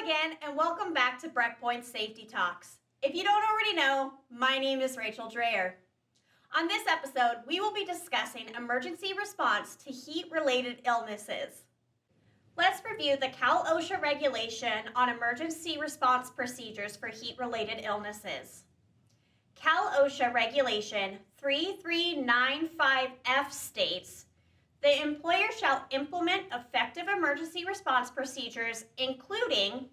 again, and welcome back to Breakpoint Safety Talks. If you don't already know, my name is Rachel Dreyer. On this episode, we will be discussing emergency response to heat-related illnesses. Let's review the Cal OSHA regulation on emergency response procedures for heat-related illnesses. Cal OSHA regulation 3395F states, the employer shall implement effective emergency response procedures, including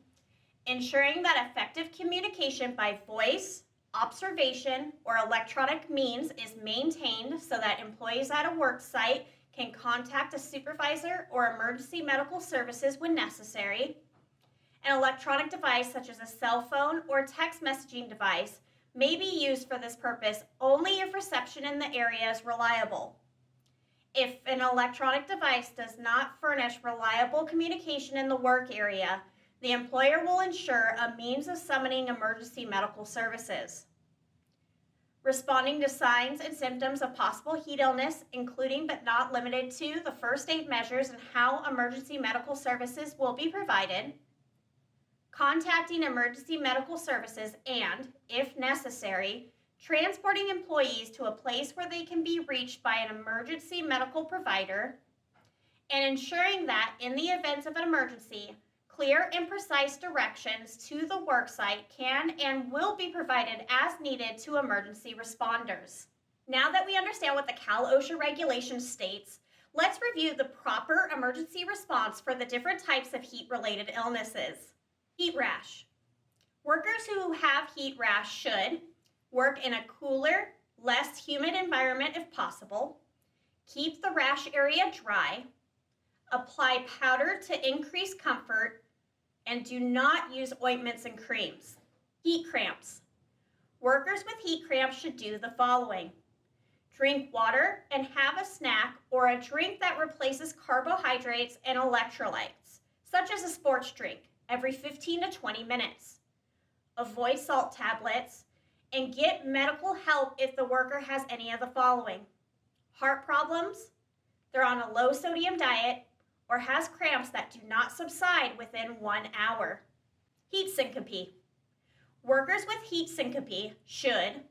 ensuring that effective communication by voice, observation, or electronic means is maintained so that employees at a work site can contact a supervisor or emergency medical services when necessary. An electronic device such as a cell phone or text messaging device may be used for this purpose only if reception in the area is reliable. If an electronic device does not furnish reliable communication in the work area, the employer will ensure a means of summoning emergency medical services. Responding to signs and symptoms of possible heat illness, including but not limited to the first aid measures and how emergency medical services will be provided. Contacting emergency medical services and, if necessary, transporting employees to a place where they can be reached by an emergency medical provider, and ensuring that in the event of an emergency, clear and precise directions to the worksite can and will be provided as needed to emergency responders. Now that we understand what the Cal OSHA regulation states, let's review the proper emergency response for the different types of heat-related illnesses. Heat rash. Workers who have heat rash should work in a cooler, less humid environment if possible, keep the rash area dry, apply powder to increase comfort, and do not use ointments and creams. Heat cramps. Workers with heat cramps should do the following. Drink water and have a snack or a drink that replaces carbohydrates and electrolytes, such as a sports drink, every 15 to 20 minutes. Avoid salt tablets, and get medical help if the worker has any of the following. Heart problems, they're on a low sodium diet, or has cramps that do not subside within 1 hour. Heat syncope. Workers with heat syncope should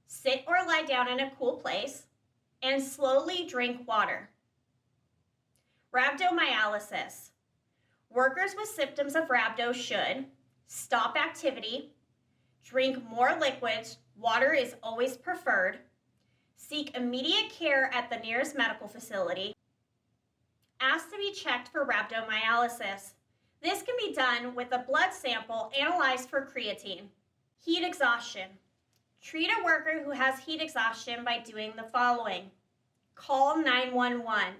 sit or lie down in a cool place and slowly drink water. Rhabdomyolysis. Workers with symptoms of rhabdo should stop activity, drink more liquids, water is always preferred, seek immediate care at the nearest medical facility, ask to be checked for rhabdomyolysis. This can be done with a blood sample analyzed for creatine. Heat exhaustion. Treat a worker who has heat exhaustion by doing the following. Call 911.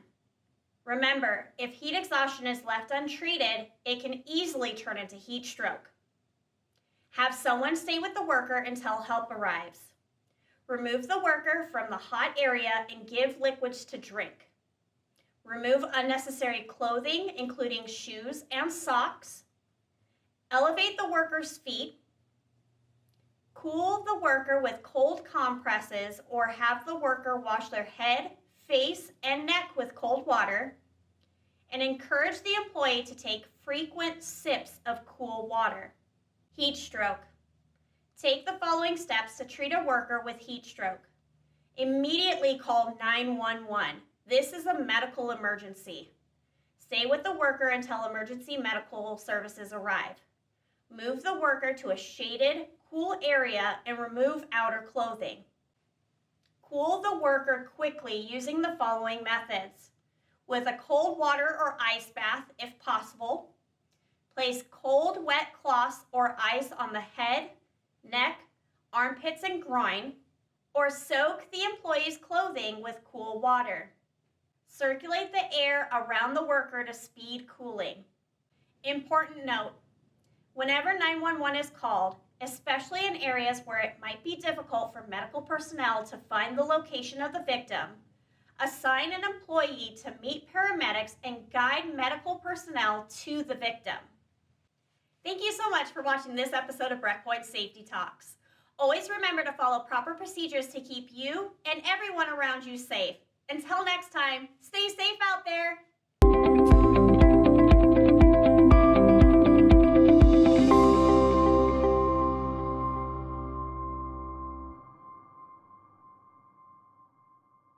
Remember, if heat exhaustion is left untreated, it can easily turn into heat stroke. Have someone stay with the worker until help arrives. Remove the worker from the hot area and give liquids to drink. Remove unnecessary clothing, including shoes and socks. Elevate the worker's feet. Cool the worker with cold compresses or have the worker wash their head, face, and neck with cold water. And encourage the employee to take frequent sips of cool water. Heat stroke. Take the following steps to treat a worker with heat stroke. Immediately call 911. This is a medical emergency. Stay with the worker until emergency medical services arrive. Move the worker to a shaded, cool area and remove outer clothing. Cool the worker quickly using the following methods. With a cold water or ice bath if possible. Place cold, wet cloths or ice on the head, neck, armpits, and groin, or soak the employee's clothing with cool water. Circulate the air around the worker to speed cooling. Important note, whenever 911 is called, especially in areas where it might be difficult for medical personnel to find the location of the victim, assign an employee to meet paramedics and guide medical personnel to the victim. Thank you so much for watching this episode of Breakpoint Safety Talks. Always remember to follow proper procedures to keep you and everyone around you safe. Until next time, stay safe out there.